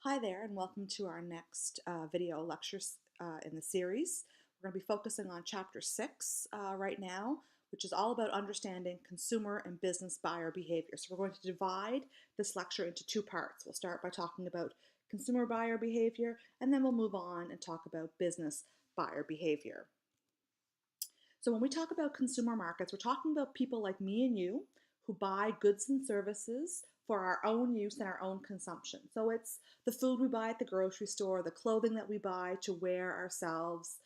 Hi there, and welcome to our next video lectures in the series. We're going to be focusing on Chapter 6 right now, which is all about understanding consumer and business buyer behavior. So we're going to divide this lecture into two parts. We'll start by talking about consumer buyer behavior, and then we'll move on and talk about business buyer behavior. So when we talk about consumer markets, we're talking about people like me and you who buy goods and services for our own use and our own consumption. So it's the food we buy at the grocery store, the clothing that we buy to wear ourselves,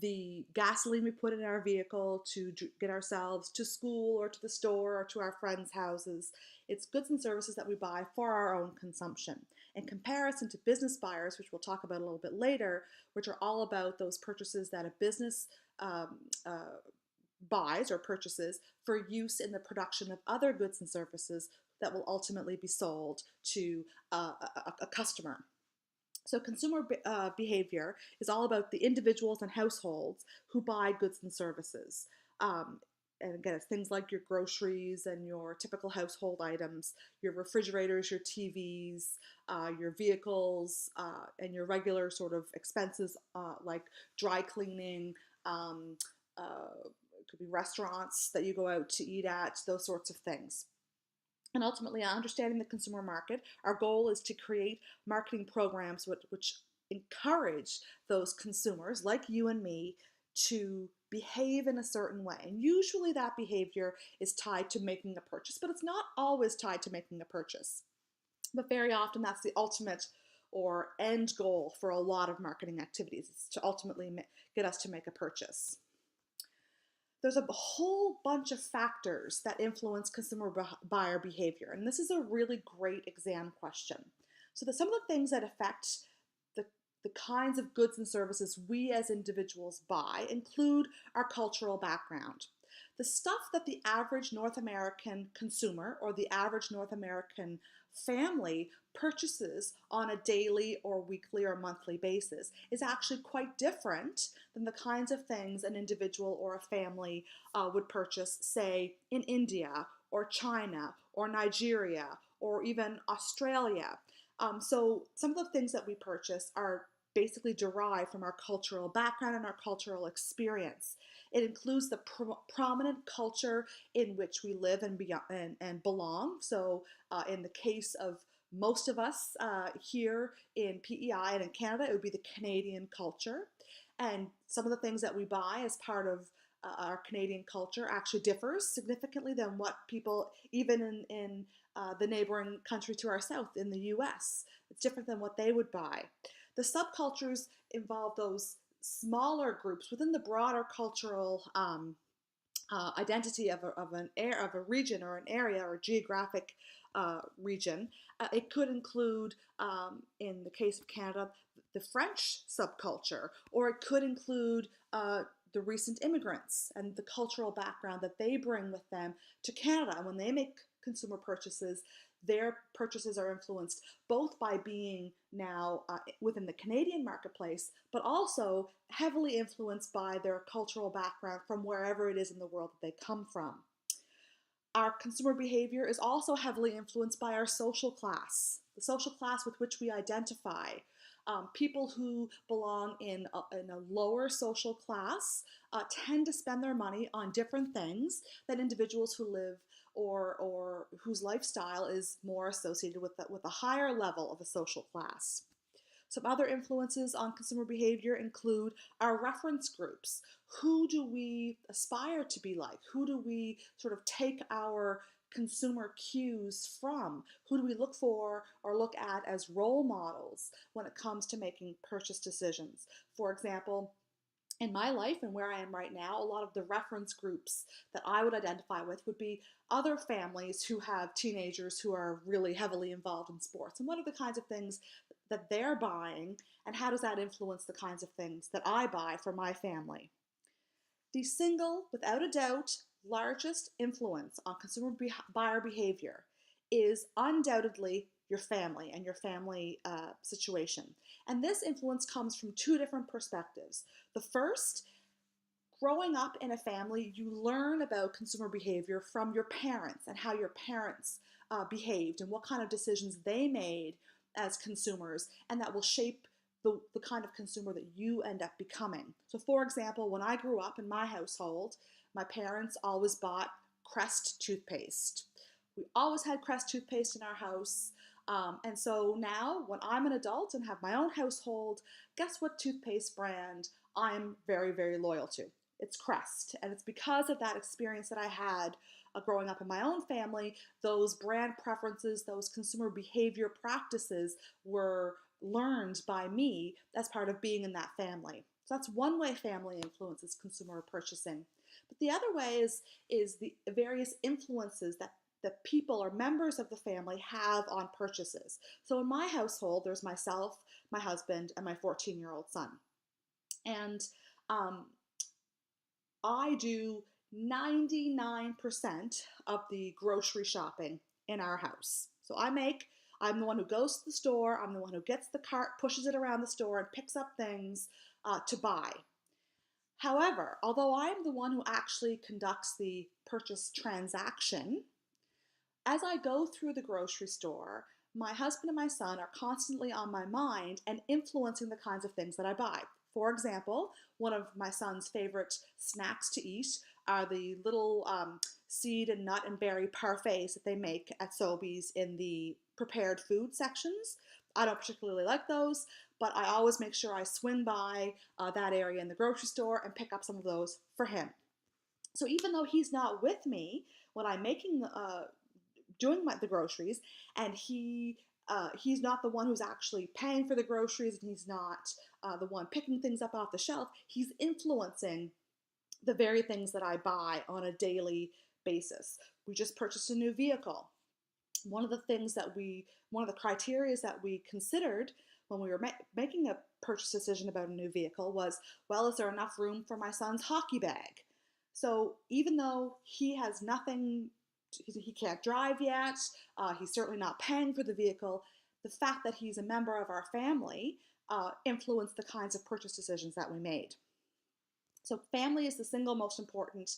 the gasoline we put in our vehicle to get ourselves to school or to the store or to our friends' houses. It's goods and services that we buy for our own consumption. In comparison to business buyers, which we'll talk about a little bit later, which are all about those purchases that a business um, uh, buys or purchases for use in the production of other goods and services that will ultimately be sold to a customer. So consumer behavior is all about the individuals and households who buy goods and services. And again, it's things like your groceries and your typical household items, your refrigerators, your TVs, your vehicles, and your regular sort of expenses like dry cleaning, um, it could be restaurants that you go out to eat at, those sorts of things. And ultimately, understanding the consumer market, our goal is to create marketing programs which encourage those consumers, like you and me, to behave in a certain way. And usually that behavior is tied to making a purchase, but it's not always tied to making a purchase. But very often that's the ultimate or end goal for a lot of marketing activities, is to ultimately get us to make a purchase. There's a whole bunch of factors that influence consumer buyer behavior, and this is a really great exam question. So some of the things that affect the kinds of goods and services we as individuals buy include our cultural background. The stuff that the average North American consumer or the average North American family purchases on a daily or weekly or monthly basis is actually quite different than the kinds of things an individual or a family would purchase, say, in India or China or Nigeria or even Australia. So some of the things that we purchase are basically derived from our cultural background and our cultural experience. It includes the prominent culture in which we live and belong. So in the case of most of us here in PEI and in Canada, it would be the Canadian culture. And some of the things that we buy as part of our Canadian culture actually differs significantly than what people, even in the neighboring country to our south, in the US, it's different than what they would buy. The subcultures involve those smaller groups within the broader cultural identity of a region or an area or geographic region. It could include, in the case of Canada, the French subculture, or it could include the recent immigrants and the cultural background that they bring with them to Canada. And when they make consumer purchases, their purchases are influenced both by being now within the Canadian marketplace, but also heavily influenced by their cultural background from wherever it is in the world that they come from. Our consumer behavior is also heavily influenced by our social class, the social class with which we identify. People who belong in a lower social class tend to spend their money on different things than individuals who live or whose lifestyle is more associated with a higher level of a social class. Some other influences on consumer behavior include our reference groups. Who do we aspire to be like? Who do we sort of take our consumer cues from? Who do we look for or look at as role models when it comes to making purchase decisions? For example, in my life and where I am right now, a lot of the reference groups that I would identify with would be other families who have teenagers who are really heavily involved in sports. And what are the kinds of things that they're buying, and how does that influence the kinds of things that I buy for my family? The single, without a doubt, largest influence on consumer buyer behavior is undoubtedly your family and your family situation. And this influence comes from two different perspectives. The first, growing up in a family, you learn about consumer behavior from your parents and how your parents behaved and what kind of decisions they made as consumers, and that will shape the kind of consumer that you end up becoming. So for example, when I grew up in my household, my parents always bought Crest toothpaste. We always had Crest toothpaste in our house. And so now when I'm an adult and have my own household, guess what toothpaste brand I'm very, very loyal to? It's Crest. And it's because of that experience that I had growing up in my own family. Those brand preferences, those consumer behavior practices were learned by me as part of being in that family. So that's one way family influences consumer purchasing. But the other way is the various influences that the people or members of the family have on purchases. So in my household, there's myself, my husband, and my 14-year-old son. And I do 99% of the grocery shopping in our house. So I'm the one who goes to the store, I'm the one who gets the cart, pushes it around the store, and picks up things to buy. However, although I'm the one who actually conducts the purchase transaction, as I go through the grocery store, my husband and my son are constantly on my mind and influencing the kinds of things that I buy. For example, one of my son's favorite snacks to eat are the little seed and nut and berry parfaits that they make at Sobeys in the prepared food sections. I don't particularly like those, but I always make sure I swing by that area in the grocery store and pick up some of those for him. So even though he's not with me when I'm doing the groceries, and he's not the one who's actually paying for the groceries, and he's not the one picking things up off the shelf, he's influencing the very things that I buy on a daily basis. We just purchased a new vehicle. One of the criteria that we considered when we were making a purchase decision about a new vehicle was, well, is there enough room for my son's hockey bag? So even though he has nothing, he can't drive yet, he's certainly not paying for the vehicle, the fact that he's a member of our family influenced the kinds of purchase decisions that we made. So family is the single most important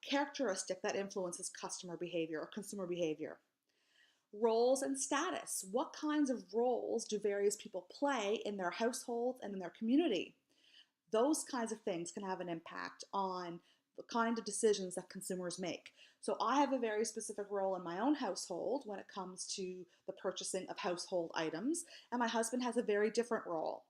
characteristic that influences customer behavior or consumer behavior. Roles and status. What kinds of roles do various people play in their household and in their community? Those kinds of things can have an impact on the kind of decisions that consumers make. So I have a very specific role in my own household when it comes to the purchasing of household items, and my husband has a very different role.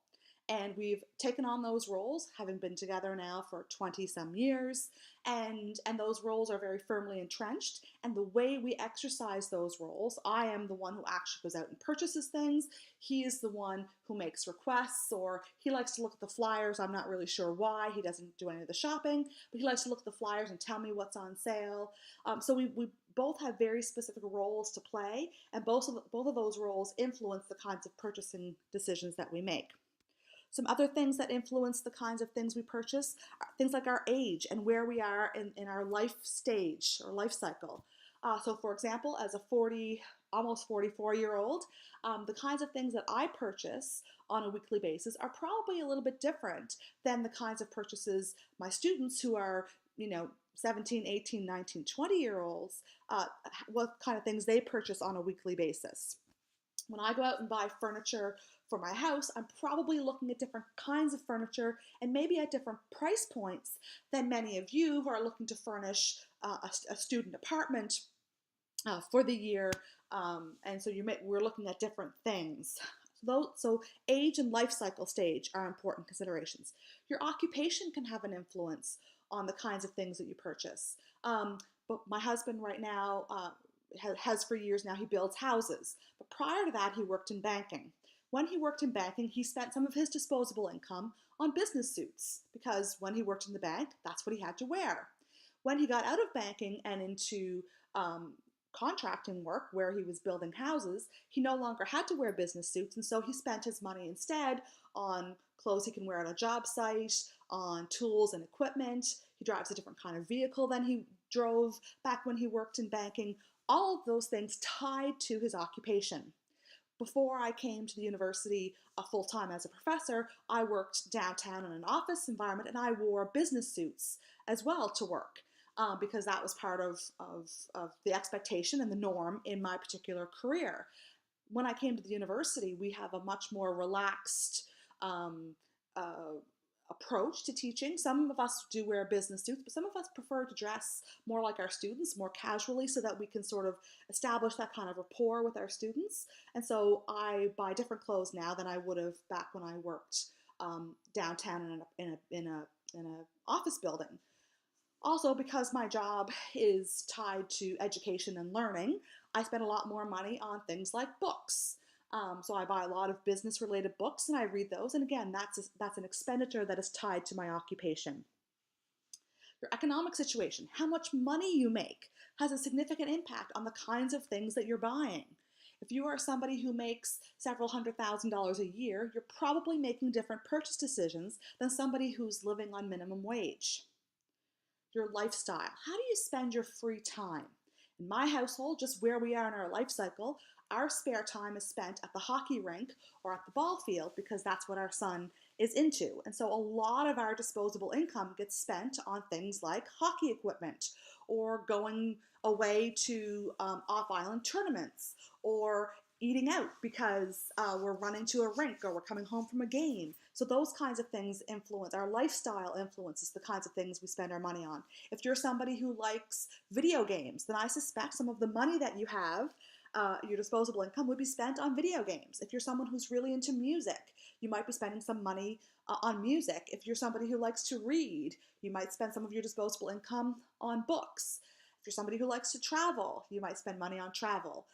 And we've taken on those roles, having been together now for 20 some years, and those roles are very firmly entrenched. And the way we exercise those roles, I am the one who actually goes out and purchases things. He is the one who makes requests, or he likes to look at the flyers. I'm not really sure why. He doesn't do any of the shopping, but he likes to look at the flyers and tell me what's on sale. So we both have very specific roles to play, and both of those roles influence the kinds of purchasing decisions that we make. Some other things that influence the kinds of things we purchase are things like our age and where we are in our life stage or life cycle. So for example, as a almost 44-year-old, the kinds of things that I purchase on a weekly basis are probably a little bit different than the kinds of purchases my students who are, 17, 18, 19, 20-year-olds, what kind of things they purchase on a weekly basis. When I go out and buy furniture for my house, I'm probably looking at different kinds of furniture and maybe at different price points than many of you who are looking to furnish a student apartment for the year. And so we're looking at different things. So age and life cycle stage are important considerations. Your occupation can have an influence on the kinds of things that you purchase. But my husband right now has for years now, he builds houses. But prior to that, he worked in banking. When he worked in banking, he spent some of his disposable income on business suits because when he worked in the bank, that's what he had to wear. When he got out of banking and into contracting work where he was building houses, he no longer had to wear business suits, and so he spent his money instead on clothes he can wear on a job site, on tools and equipment. He drives a different kind of vehicle than he drove back when he worked in banking. All of those things tied to his occupation. Before I came to the university full-time as a professor, I worked downtown in an office environment, and I wore business suits as well to work because that was part of the expectation and the norm in my particular career. when I came to the university, we have a much more relaxed um, uh, approach to teaching. Some of us do wear business suits, but some of us prefer to dress more like our students, more casually, so that we can sort of establish that kind of rapport with our students. And so I buy different clothes now than I would have back when I worked downtown in a office building. Also, because my job is tied to education and learning, I spend a lot more money on things like books. So I buy a lot of business-related books and I read those. And again, that's an expenditure that is tied to my occupation. Your economic situation, how much money you make, has a significant impact on the kinds of things that you're buying. If you are somebody who makes several $100,000 a year, you're probably making different purchase decisions than somebody who's living on minimum wage. Your lifestyle. How do you spend your free time? In my household, just where we are in our life cycle, our spare time is spent at the hockey rink or at the ball field because that's what our son is into. And so a lot of our disposable income gets spent on things like hockey equipment or going away to off-island tournaments or eating out because we're running to a rink or we're coming home from a game. So those kinds of things influence, our lifestyle influences the kinds of things we spend our money on. If you're somebody who likes video games, then I suspect some of the money that you have, your disposable income, would be spent on video games. If you're someone who's really into music, you might be spending some money on music. If you're somebody who likes to read, you might spend some of your disposable income on books. If you're somebody who likes to travel, you might spend money on travel.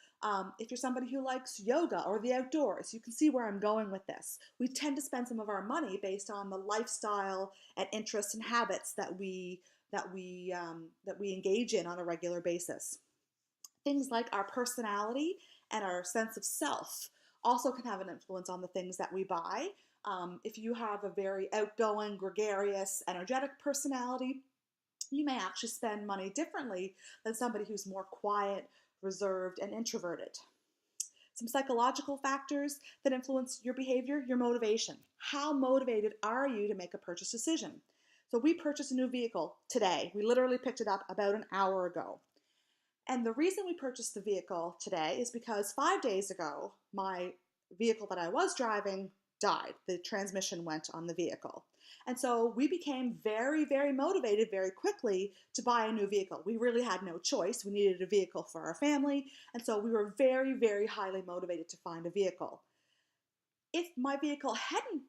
If you're somebody who likes yoga or the outdoors, you can see where I'm going with this. We tend to spend some of our money based on the lifestyle and interests and habits that we engage in on a regular basis. Things like our personality and our sense of self also can have an influence on the things that we buy. If you have a very outgoing, gregarious, energetic personality, you may actually spend money differently than somebody who's more quiet, reserved, and introverted. Some psychological factors that influence your behavior, your motivation. How motivated are you to make a purchase decision? So we purchased a new vehicle today. We literally picked it up about an hour ago. And the reason we purchased the vehicle today is because 5 days ago, my vehicle that I was driving died. The transmission went on the vehicle. And so we became very, very motivated very quickly to buy a new vehicle. We really had no choice. We needed a vehicle for our family. And so we were very, very highly motivated to find a vehicle. If my vehicle hadn't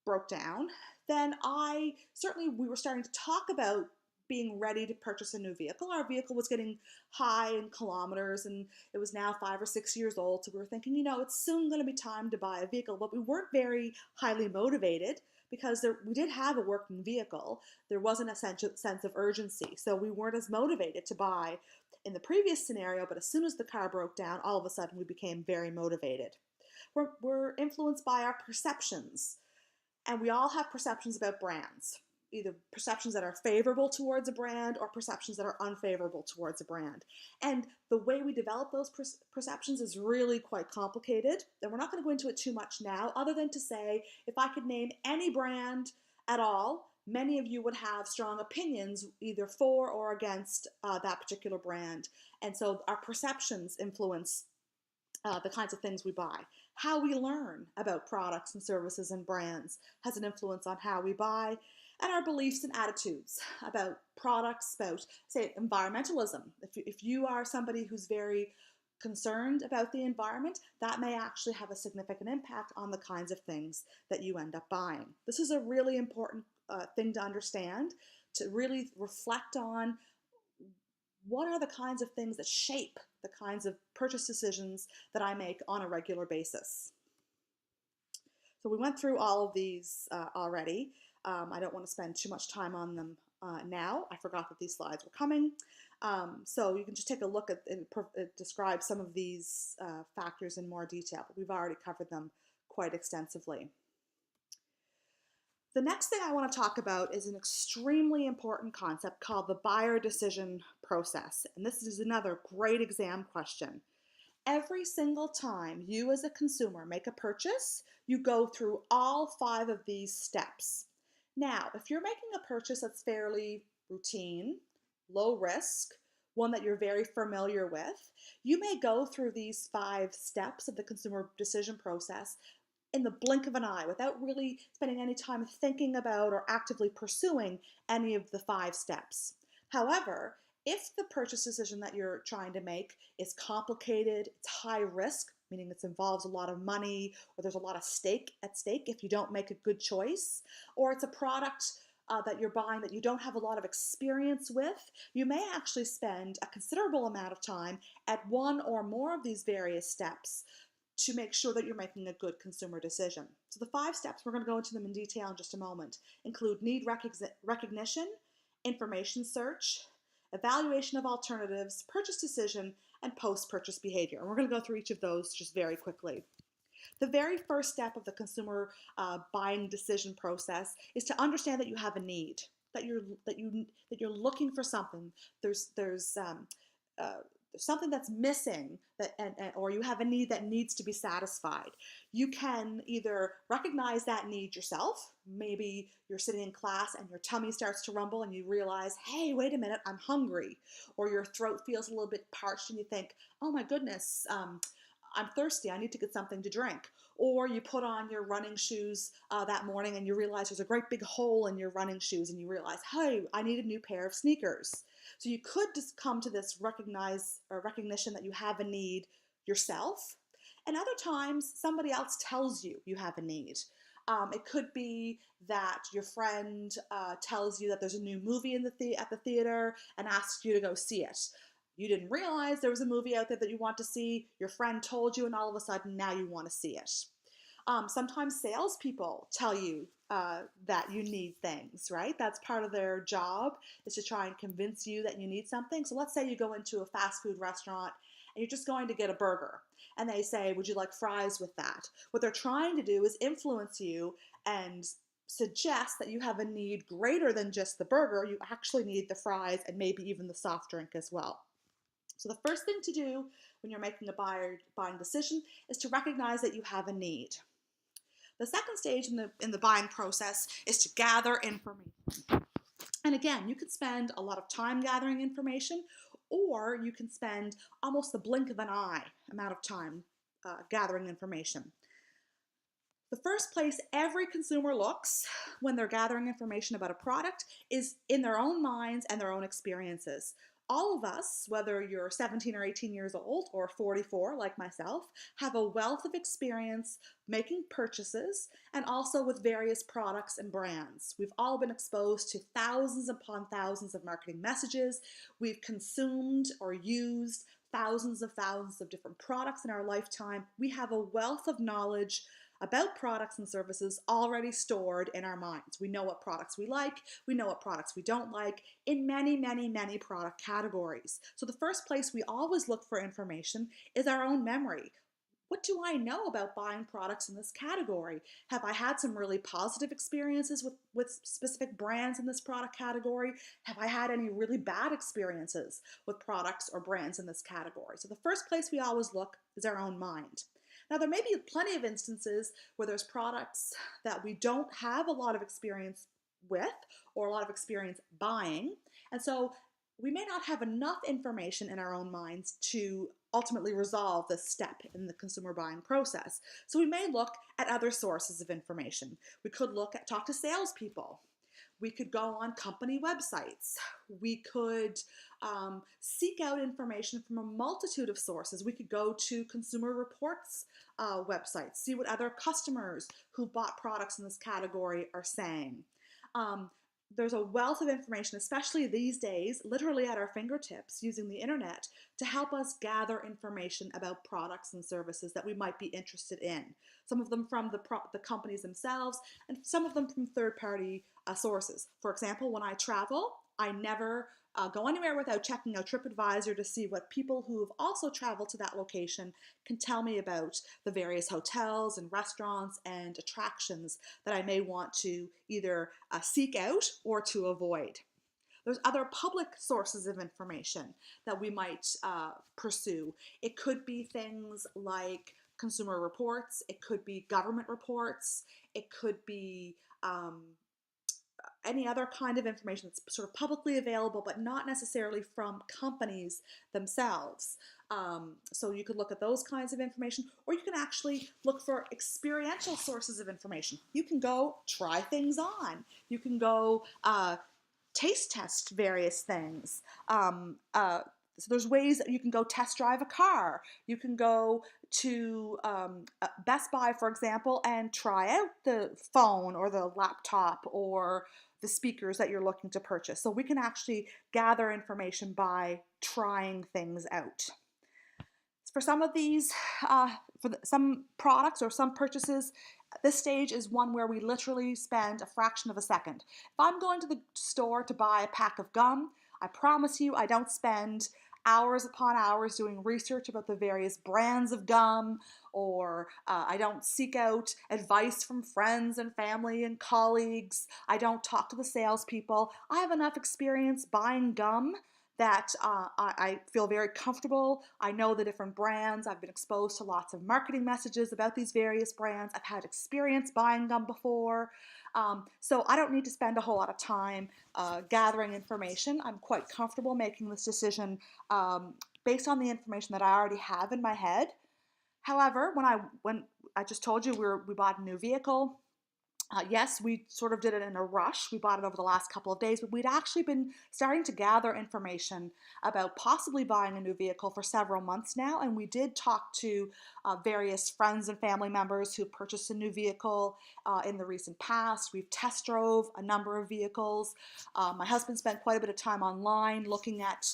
broke down, then we were starting to talk about being ready to purchase a new vehicle. Our vehicle was getting high in kilometers and it was now 5 or 6 years old. So we were thinking, it's soon going to be time to buy a vehicle, but we weren't very highly motivated because we did have a working vehicle. There wasn't a sense of urgency. So we weren't as motivated to buy in the previous scenario, but as soon as the car broke down, all of a sudden we became very motivated. We're influenced by our perceptions. And we all have perceptions about brands, either perceptions that are favorable towards a brand or perceptions that are unfavorable towards a brand. And the way we develop those perceptions is really quite complicated. And we're not going to go into it too much now, other than to say, if I could name any brand at all, many of you would have strong opinions either for or against that particular brand. And so our perceptions influence the kinds of things we buy. How we learn about products and services and brands has an influence on how we buy, and our beliefs and attitudes about products, about, say, environmentalism. If you are somebody who's very concerned about the environment, that may actually have a significant impact on the kinds of things that you end up buying. This is a really important thing to understand, to really reflect on what are the kinds of things that shape the kinds of purchase decisions that I make on a regular basis. So we went through all of these already. I don't want to spend too much time on them now. I forgot that these slides were coming. So you can just take a look at and describe some of these factors in more detail. But we've already covered them quite extensively. The next thing I want to talk about is an extremely important concept called the buyer decision process. And this is another great exam question. Every single time you as a consumer make a purchase, you go through all 5 of these steps. Now, if you're making a purchase that's fairly routine, low risk, one that you're very familiar with, you may go through these 5 steps of the consumer decision process in the blink of an eye without really spending any time thinking about or actively pursuing any of the 5 steps. However, if the purchase decision that you're trying to make is complicated, it's high risk, meaning it involves a lot of money or there's a lot of stake at stake if you don't make a good choice, or it's a product that you're buying that you don't have a lot of experience with, you may actually spend a considerable amount of time at one or more of these various steps to make sure that you're making a good consumer decision. So the 5 steps, we're going to go into them in detail in just a moment, include need recognition, information search, evaluation of alternatives, purchase decision, and post-purchase behavior. And we're going to go through each of those just very quickly. The very first step of the consumer buying decision process is to understand that you have a need, that you're looking for something. There's something that's missing, or you have a need that needs to be satisfied. You can either recognize that need yourself. Maybe you're sitting in class and your tummy starts to rumble and you realize, hey, wait a minute, I'm hungry. Or your throat feels a little bit parched and you think, oh my goodness, I'm thirsty, I need to get something to drink. Or you put on your running shoes that morning and you realize there's a great big hole in your running shoes and you realize, hey, I need a new pair of sneakers. So you could just come to this recognition that you have a need yourself. And other times somebody else tells you you have a need. It could be that your friend tells you that there's a new movie at the theater and asks you to go see it. You didn't realize there was a movie out there that you want to see. Your friend told you, and all of a sudden now you want to see it. Sometimes salespeople tell you that you need things, right? That's part of their job, is to try and convince you that you need something. So let's say you go into a fast food restaurant and you're just going to get a burger. And they say, would you like fries with that? What they're trying to do is influence you and suggest that you have a need greater than just the burger. You actually need the fries and maybe even the soft drink as well. So the first thing to do when you're making a buying decision is to recognize that you have a need. The second stage in the buying process is to gather information. And again, you can spend a lot of time gathering information, or you can spend almost the blink of an eye amount of time gathering information. The first place every consumer looks when they're gathering information about a product is in their own minds and their own experiences. All of us, whether you're 17 or 18 years old or 44 like myself, have a wealth of experience making purchases and also with various products and brands. We've all been exposed to thousands upon thousands of marketing messages. We've consumed or used thousands of different products in our lifetime. We have a wealth of knowledge about products and services already stored in our minds. We know what products we like, we know what products we don't like, in many, many, many product categories. So the first place we always look for information is our own memory. What do I know about buying products in this category? Have I had some really positive experiences with specific brands in this product category? Have I had any really bad experiences with products or brands in this category? So the first place we always look is our own mind. Now, there may be plenty of instances where there's products that we don't have a lot of experience with or a lot of experience buying, and so we may not have enough information in our own minds to ultimately resolve this step in the consumer buying process. So we may look at other sources of information. We could talk to salespeople. We could go on company websites. We could seek out information from a multitude of sources. We could go to Consumer Reports websites, see what other customers who bought products in this category are saying. There's a wealth of information, especially these days, literally at our fingertips using the internet to help us gather information about products and services that we might be interested in. Some of them from the companies themselves and some of them from third-party sources. For example, when I travel, I never go anywhere without checking out TripAdvisor to see what people who have also traveled to that location can tell me about the various hotels and restaurants and attractions that I may want to either seek out or to avoid. There's other public sources of information that we might pursue. It could be things like Consumer Reports, it could be government reports, it could be any other kind of information that's sort of publicly available, but not necessarily from companies themselves. So you could look at those kinds of information, or you can actually look for experiential sources of information. You can go try things on. You can go taste test various things. So there's ways that you can go test drive a car. You can go to Best Buy, for example, and try out the phone or the laptop or the speakers that you're looking to purchase. So we can actually gather information by trying things out. For some of these, some products or some purchases, this stage is one where we literally spend a fraction of a second. If I'm going to the store to buy a pack of gum, I promise you I don't spend hours upon hours doing research about the various brands of gum, or I don't seek out advice from friends and family and colleagues. I don't talk to the salespeople. I have enough experience buying gum that I feel very comfortable. I know the different brands. I've been exposed to lots of marketing messages about these various brands. I've had experience buying gum before. So I don't need to spend a whole lot of time gathering information. I'm quite comfortable making this decision based on the information that I already have in my head. However, when I just told you we bought a new vehicle, yes, we sort of did it in a rush. We bought it over the last couple of days, but we'd actually been starting to gather information about possibly buying a new vehicle for several months now. And we did talk to various friends and family members who purchased a new vehicle in the recent past. We've test drove a number of vehicles. My husband spent quite a bit of time online looking at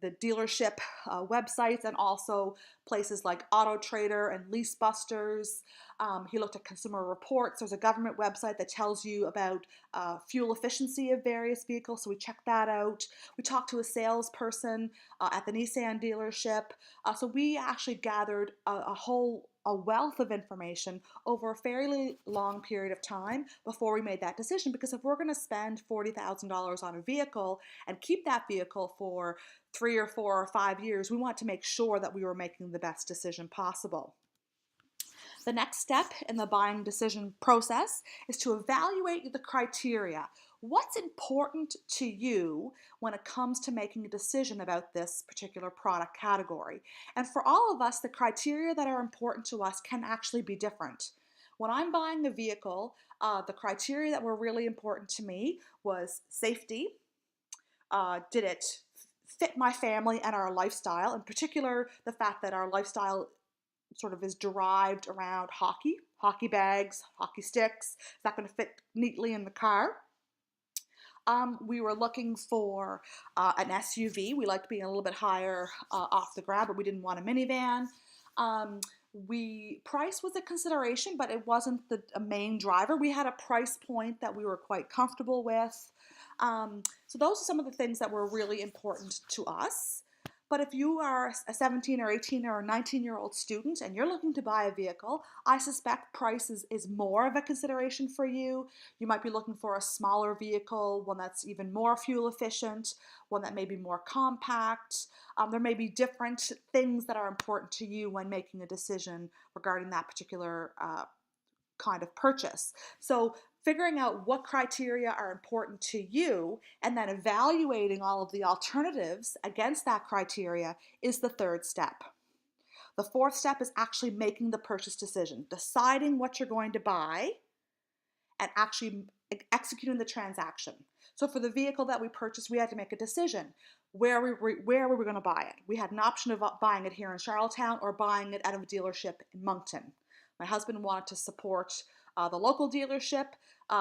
the dealership websites, and also places like Auto Trader and Lease Busters. He looked at Consumer Reports. There's a government website that tells you about fuel efficiency of various vehicles, so we checked that out. We talked to a salesperson at the Nissan dealership. So we actually gathered a wealth of information over a fairly long period of time before we made that decision, because if we're going to spend $40,000 on a vehicle and keep that vehicle for 3 or 4 or 5 years, we want to make sure that we were making the best decision possible. The next step in the buying decision process is to evaluate the criteria. What's important to you when it comes to making a decision about this particular product category? And for all of us, the criteria that are important to us can actually be different. When I'm buying a vehicle, the criteria that were really important to me was safety. Did it fit my family and our lifestyle? In particular, the fact that our lifestyle sort of is derived around hockey bags, hockey sticks. Is that going to fit neatly in the car? We were looking for an SUV. We liked being a little bit higher off the ground, but we didn't want a minivan. Price was a consideration, but it wasn't a main driver. We had a price point that we were quite comfortable with. So those are some of the things that were really important to us. But if you are a 17 or 18 or 19-year-old student and you're looking to buy a vehicle, I suspect price is more of a consideration for you. You might be looking for a smaller vehicle, one that's even more fuel efficient, one that may be more compact. There may be different things that are important to you when making a decision regarding that particular kind of purchase. So figuring out what criteria are important to you and then evaluating all of the alternatives against that criteria is the third step. The fourth step is actually making the purchase decision, deciding what you're going to buy and actually executing the transaction. So for the vehicle that we purchased, we had to make a decision. Where were we going to buy it? We had an option of buying it here in Charlottetown or buying it out of a dealership in Moncton. My husband wanted to support the local dealership.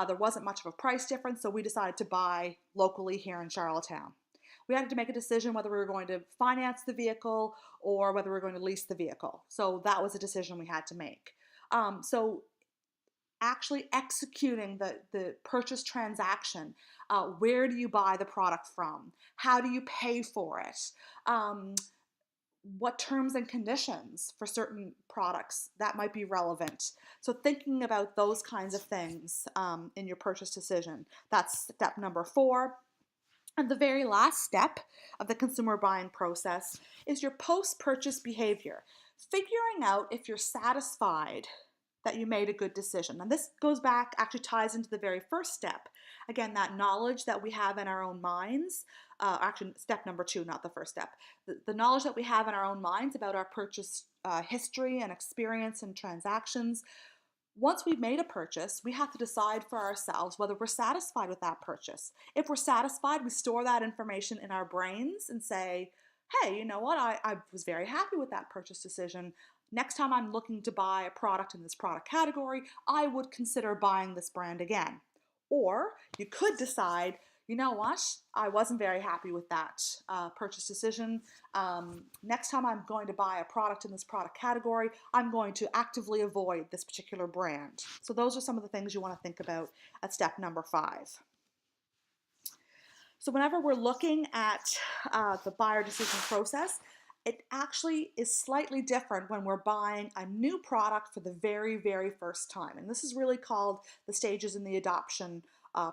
There wasn't much of a price difference, so we decided to buy locally here in Charlottetown. We had to make a decision whether we were going to finance the vehicle or whether we were going to lease the vehicle. So that was a decision we had to make. So actually executing the purchase transaction, where do you buy the product from? How do you pay for it? What terms and conditions for certain products that might be relevant. So thinking about those kinds of things in your purchase decision. That's step number 4. And the very last step of the consumer buying process is your post-purchase behavior. Figuring out if you're satisfied that you made a good decision. And this goes back, actually ties into the very first step. Again, that knowledge that we have in our own minds, actually step number 2, not the first step. The knowledge that we have in our own minds about our purchase history and experience and transactions. Once we've made a purchase, we have to decide for ourselves whether we're satisfied with that purchase. If we're satisfied, we store that information in our brains and say, hey, you know what, I was very happy with that purchase decision. Next time I'm looking to buy a product in this product category, I would consider buying this brand again. Or you could decide, you know what, I wasn't very happy with that purchase decision. Next time I'm going to buy a product in this product category, I'm going to actively avoid this particular brand. So those are some of the things you want to think about at step number 5. So whenever we're looking at the buyer decision process, it actually is slightly different when we're buying a new product for the very, very first time. And this is really called the stages in the adoption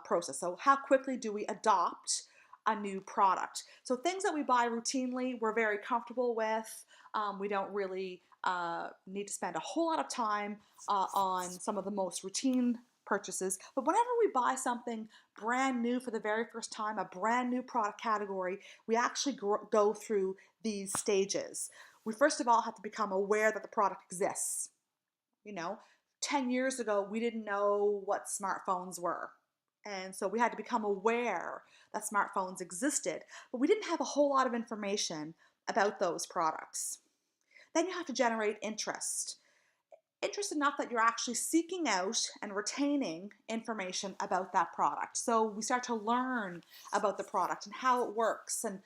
process. So how quickly do we adopt a new product? So things that we buy routinely, we're very comfortable with. We don't really need to spend a whole lot of time on some of the most routine purchases. But whenever we buy something brand new for the very first time, a brand new product category, we actually go through these stages. We first of all have to become aware that the product exists. 10 years ago, we didn't know what smartphones were. And so we had to become aware that smartphones existed, but we didn't have a whole lot of information about those products. Then you have to generate interest. Interest enough that you're actually seeking out and retaining information about that product. So we start to learn about the product and how it works and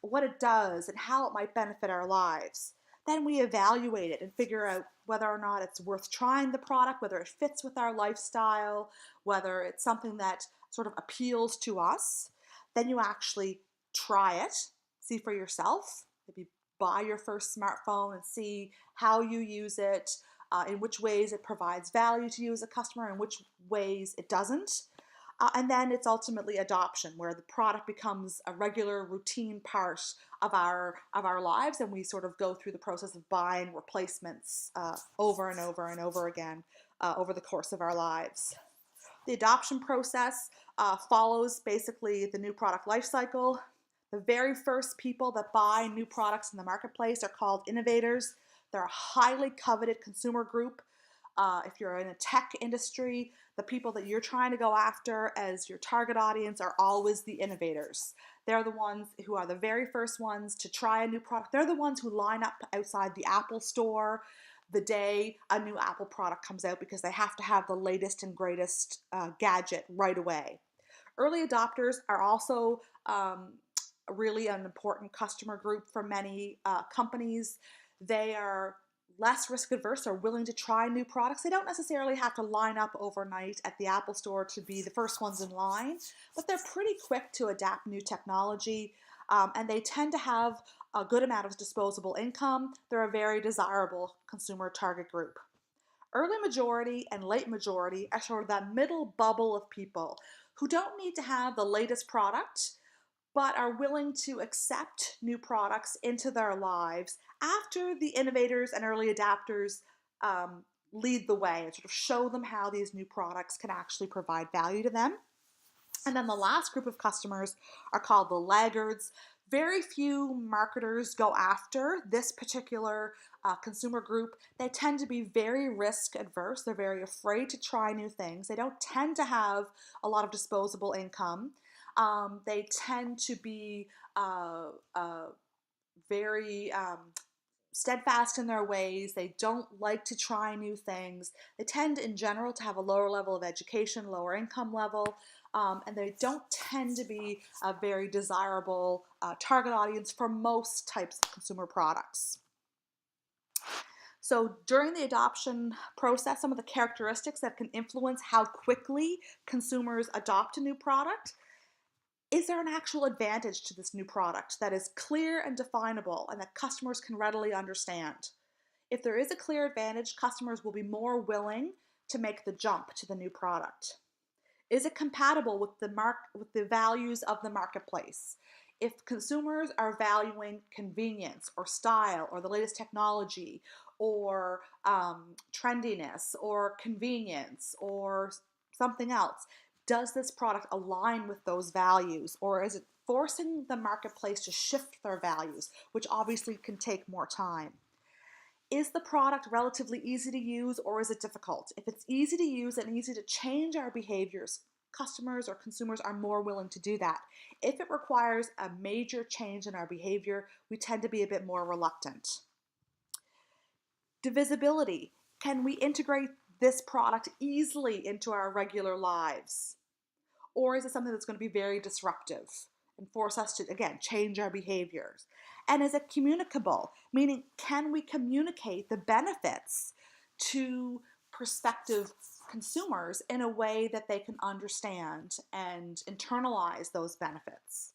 what it does and how it might benefit our lives. Then we evaluate it and figure out whether or not it's worth trying the product, whether it fits with our lifestyle, whether it's something that sort of appeals to us. Then you actually try it, see for yourself, maybe buy your first smartphone and see how you use it, in which ways it provides value to you as a customer, in which ways it doesn't. And then it's ultimately adoption, where the product becomes a regular routine part of our lives, and we sort of go through the process of buying replacements over and over and over again over the course of our lives. The adoption process follows basically the new product life cycle. The very first people that buy new products in the marketplace are called innovators. They're a highly coveted consumer group. If you're in a tech industry, the people that you're trying to go after as your target audience are always the innovators. They're the ones who are the very first ones to try a new product. They're the ones who line up outside the Apple store the day a new Apple product comes out because they have to have the latest and greatest gadget right away. Early adopters are also really an important customer group for many companies. They are less risk adverse, are willing to try new products. They don't necessarily have to line up overnight at the Apple store to be the first ones in line, but they're pretty quick to adapt new technology, and they tend to have a good amount of disposable income. They're a very desirable consumer target group. Early majority and late majority are sort of that middle bubble of people who don't need to have the latest product, but are willing to accept new products into their lives after the innovators and early adapters lead the way and sort of show them how these new products can actually provide value to them. And then the last group of customers are called the laggards. Very few marketers go after this particular consumer group. They tend to be very risk adverse. They're very afraid to try new things. They don't tend to have a lot of disposable income. They tend to be very steadfast in their ways. They don't like to try new things. They tend in general to have a lower level of education, lower income level, and they don't tend to be a very desirable target audience for most types of consumer products. So during the adoption process, some of the characteristics that can influence how quickly consumers adopt a new product. Is there an actual advantage to this new product that is clear and definable and that customers can readily understand? If there is a clear advantage, customers will be more willing to make the jump to the new product. Is it compatible with the values of the marketplace? If consumers are valuing convenience or style or the latest technology or trendiness or convenience or something else? Does this product align with those values, or is it forcing the marketplace to shift their values, which obviously can take more time? Is the product relatively easy to use, or is it difficult? If it's easy to use and easy to change our behaviors, customers or consumers are more willing to do that. If it requires a major change in our behavior, we tend to be a bit more reluctant. Divisibility. Can we integrate this product easily into our regular lives? Or is it something that's going to be very disruptive and force us to, again, change our behaviors? And is it communicable? Meaning, can we communicate the benefits to prospective consumers in a way that they can understand and internalize those benefits?